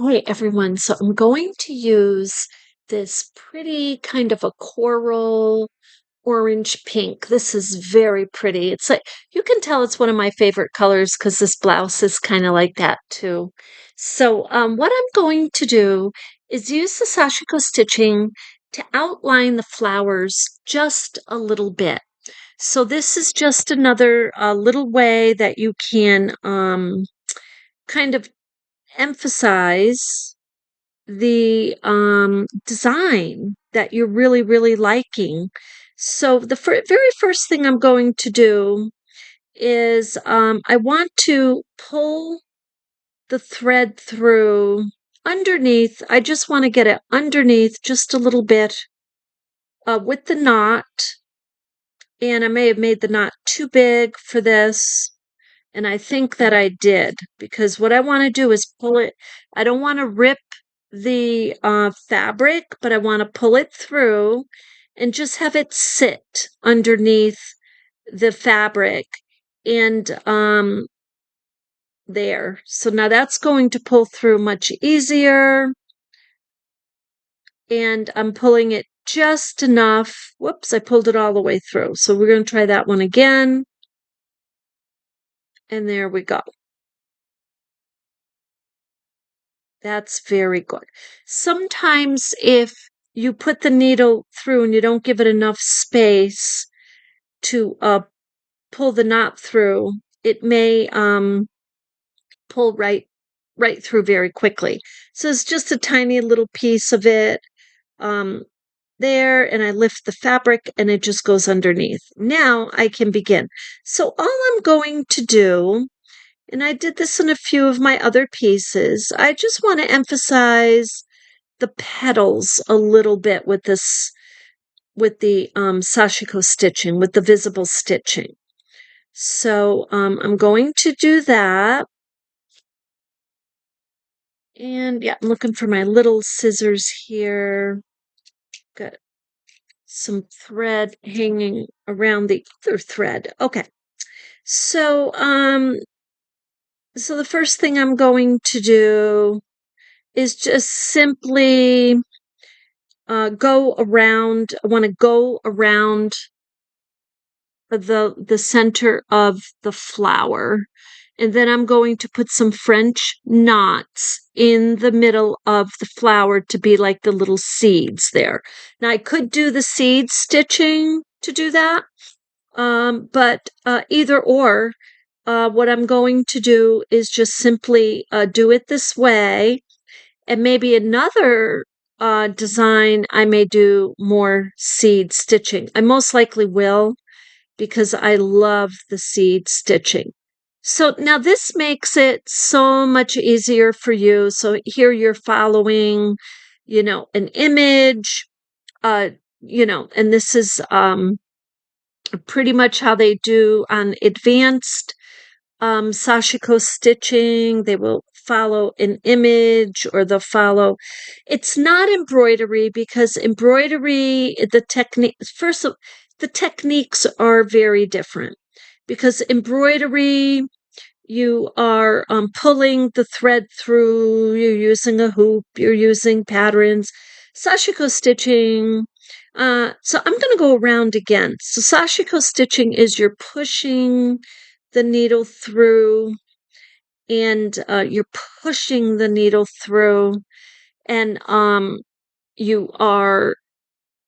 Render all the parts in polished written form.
Hi everyone. So I'm going to use this pretty kind of a coral orange pink. This is very pretty. It's like you can tell it's one of my favorite colors because this blouse is kind of like that too. So what I'm going to do is use the sashiko stitching to outline the flowers just a little bit. So this is just another little way that you can kind of emphasize the design that you're really liking. So the very first thing I'm going to do is I want to pull the thread through underneath. I just want to get it underneath just a little bit with the knot. And I may have made the knot too big for this. And I think that I did, because what I want to do is pull it. I don't want to rip the fabric, but I want to pull it through and just have it sit underneath the fabric and there. So now that's going to pull through much easier. And I'm pulling it just enough. Whoops, I pulled it all the way through. So we're going to try that one again. And there we go. That's very good. Sometimes if you put the needle through and you don't give it enough space to pull the knot through, it may pull right through very quickly. So it's just a tiny little piece of it um, there, and I lift the fabric and it just goes underneath. Now I can begin. So all I'm going to do, and I did this in a few of my other pieces, I just want to emphasize the petals a little bit with this, with the sashiko stitching, with the visible stitching. So I'm going to do that. And yeah, I'm looking for my little scissors here. Got some thread hanging around the other thread. Okay. So so the first thing I'm going to do is just simply go around. I want to go around the center of the flower, and then I'm going to put some French knots in the middle of the flower to be like the little seeds there. Now I could do the seed stitching to do that, but either or, what I'm going to do is just simply do it this way, and maybe another design I may do more seed stitching. I most likely will, because I love the seed stitching. So now this makes it so much easier for you. So here you're following, an image, uh, and this is pretty much how they do on advanced sashiko stitching. They will follow an image, or they'll follow. It's not embroidery, because embroidery, the technique, first of the techniques are very different, because embroidery, you are pulling the thread through, you're using a hoop, you're using patterns. Sashiko stitching, so I'm going to go around again. So sashiko stitching is you're pushing the needle through, and you're pushing the needle through, and you are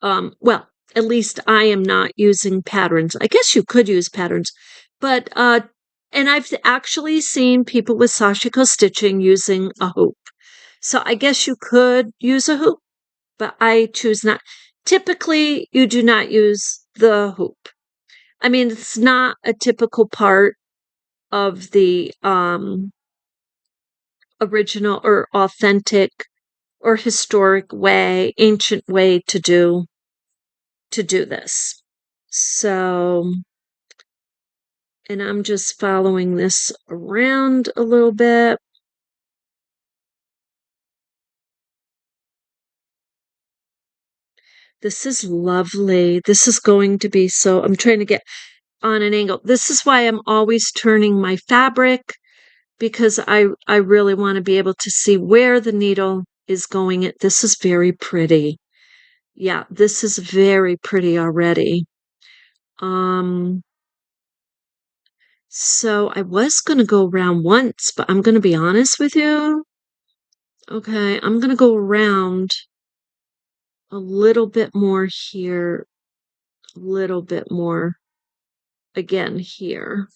well, at least I am not using patterns. I guess you could use patterns, but and I've actually seen people with sashiko stitching using a hoop. So I guess you could use a hoop, but I choose not. Typically, you do not use the hoop. I mean, it's not a typical part of the original or authentic or historic way, ancient way to do this. So, and I'm just following this around a little bit. This is lovely. This is going to be I'm trying to get on an angle. This is why I'm always turning my fabric, because I really want to be able to see where the needle is going. This is very pretty. Yeah, this is very pretty already. So I was going to go around once, but I'm going to be honest with you. Okay, I'm going to go around a little bit more here, a little bit more again here.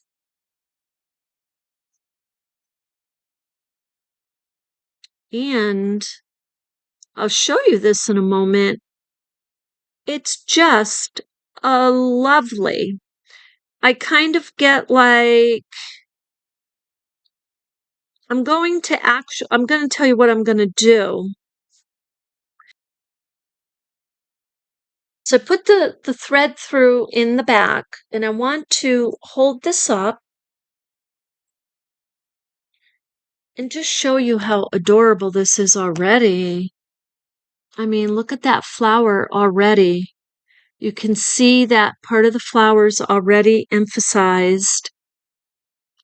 And I'll show you this in a moment. It's just lovely. I kind of get like, I'm going to tell you what I'm going to do. So I put the thread through in the back, and I want to hold this up and just show you how adorable this is already. I mean, look at that flower already. You can see that part of the flowers already emphasized.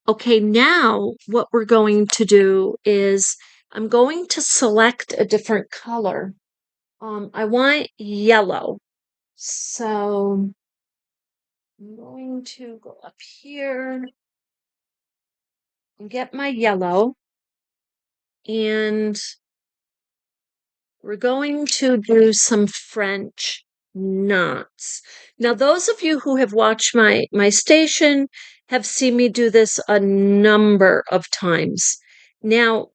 Okay, now what we're going to do is I'm going to select a different color. I want yellow. So I'm going to go up here and get my yellow. And we're going to do some French knots. Now, those of you who have watched my station have seen me do this a number of times. Now,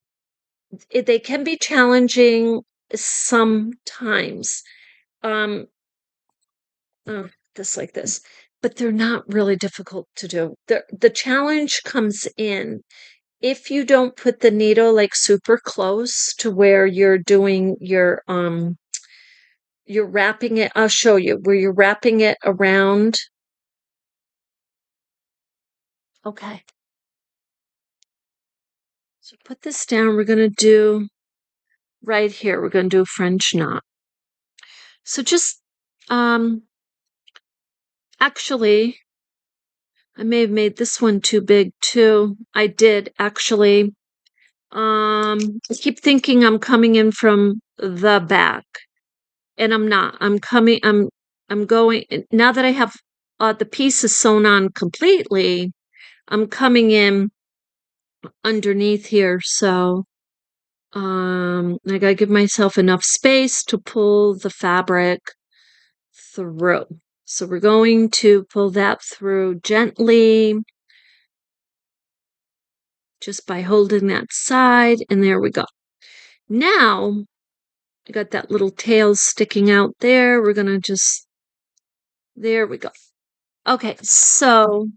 they can be challenging sometimes. This like this, but they're not really difficult to do. The challenge comes in if you don't put the needle like super close to where you're doing you're wrapping it. I'll show you where you're wrapping it around. Okay. So put this down. We're going to do right here. We're going to do a French knot. So just, actually, I may have made this one too big too. I did actually. I keep thinking I'm coming in from the back, and I'm not. I'm going, now that I have the pieces sewn on completely, I'm coming in underneath here. So, I gotta give myself enough space to pull the fabric through. So we're going to pull that through gently, just by holding that side, and there we go. Now, I got that little tail sticking out there. We're gonna just, there we go. Okay, so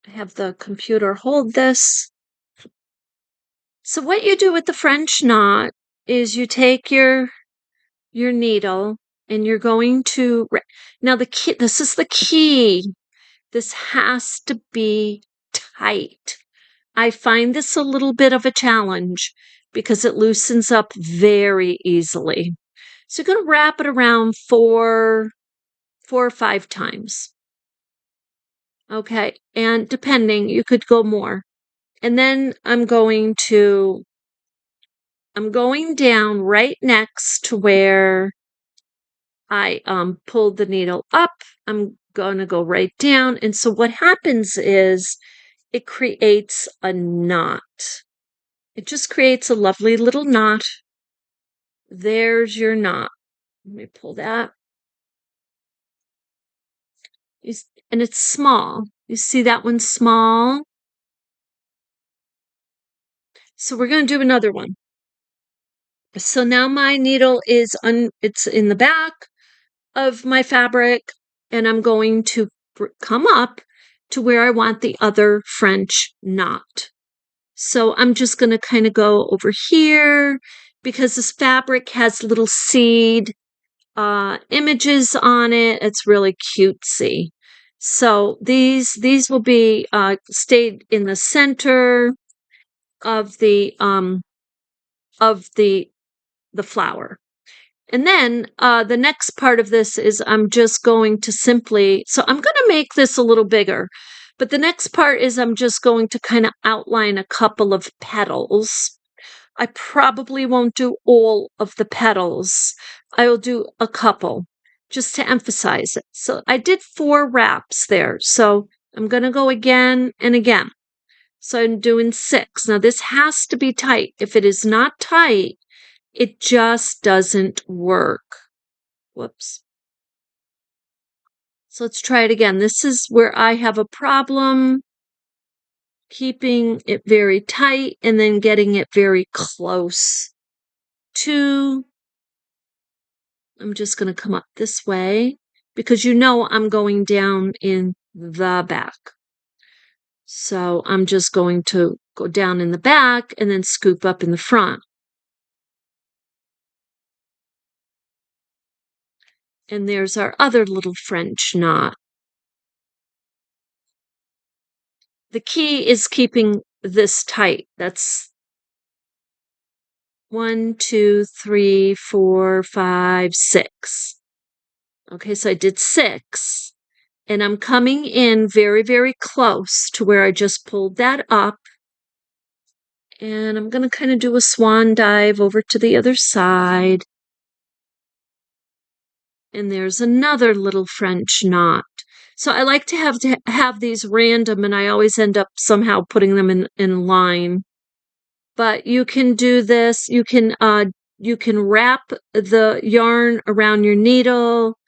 I have the computer hold this. So what you do with the French knot is you take your needle and you're going to, now the key, this is the key. This has to be tight. I find this a little bit of a challenge because it loosens up very easily. So you're going to wrap it around four or five times. Okay, and depending, you could go more. And then I'm going down right next to where I pulled the needle up. I'm going to go right down. And so what happens is it creates a knot. It just creates a lovely little knot. There's your knot. Let me pull that. And it's small. You see that one's small? So we're going to do another one. So now my needle is it's in the back of my fabric, and I'm going to come up to where I want the other French knot. So I'm just going to kind of go over here because this fabric has little seed images on it. It's really cutesy. So these will be stayed in the center of the flower. And then the next part of this is I'm just going to simply, so I'm going to make this a little bigger, But the next part is I'm just going to kind of outline a couple of petals. I probably won't do all of the petals. I'll do a couple just to emphasize it. So I did 4 wraps there. So I'm going to go again and again. So I'm doing 6. Now this has to be tight. If it is not tight, it just doesn't work. Whoops. So let's try it again. This is where I have a problem keeping it very tight and then getting it very close to. I'm just going to come up this way because you know I'm going down in the back. So I'm just going to go down in the back and then scoop up in the front. And there's our other little French knot. The key is keeping this tight. That's 1, 2, 3, 4, 5, 6. Okay, so I did 6. And I'm coming in very, very close to where I just pulled that up. And I'm going to kind of do a swan dive over to the other side. And there's another little French knot. So I like to have these random, and I always end up somehow putting them in line. But you can do this. You can wrap the yarn around your needle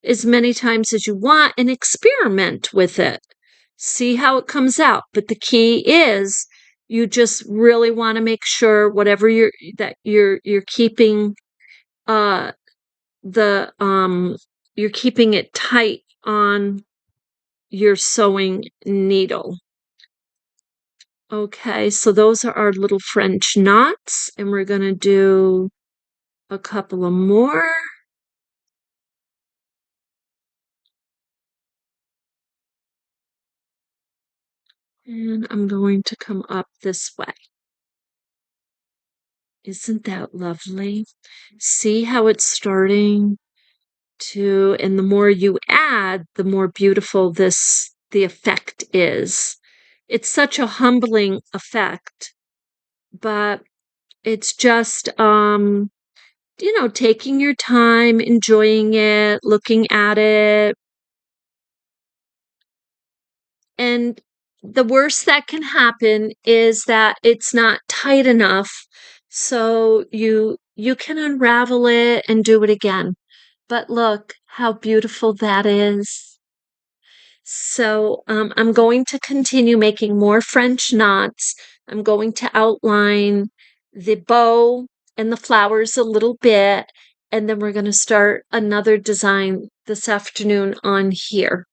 as many times as you want and experiment with it. See how it comes out. But the key is you just really want to make sure whatever you're keeping you're keeping it tight on your sewing needle. Okay, so those are our little French knots, and we're going to do a couple of more. And I'm going to come up this way. Isn't that lovely? See how it's starting to, and the more you add, the more beautiful the effect is. It's such a humbling effect, but it's just, taking your time, enjoying it, looking at it. And the worst that can happen is that it's not tight enough, so you can unravel it and do it again. But look how beautiful that is. So I'm going to continue making more French knots. I'm going to outline the bow and the flowers a little bit, and then we're going to start another design this afternoon on here.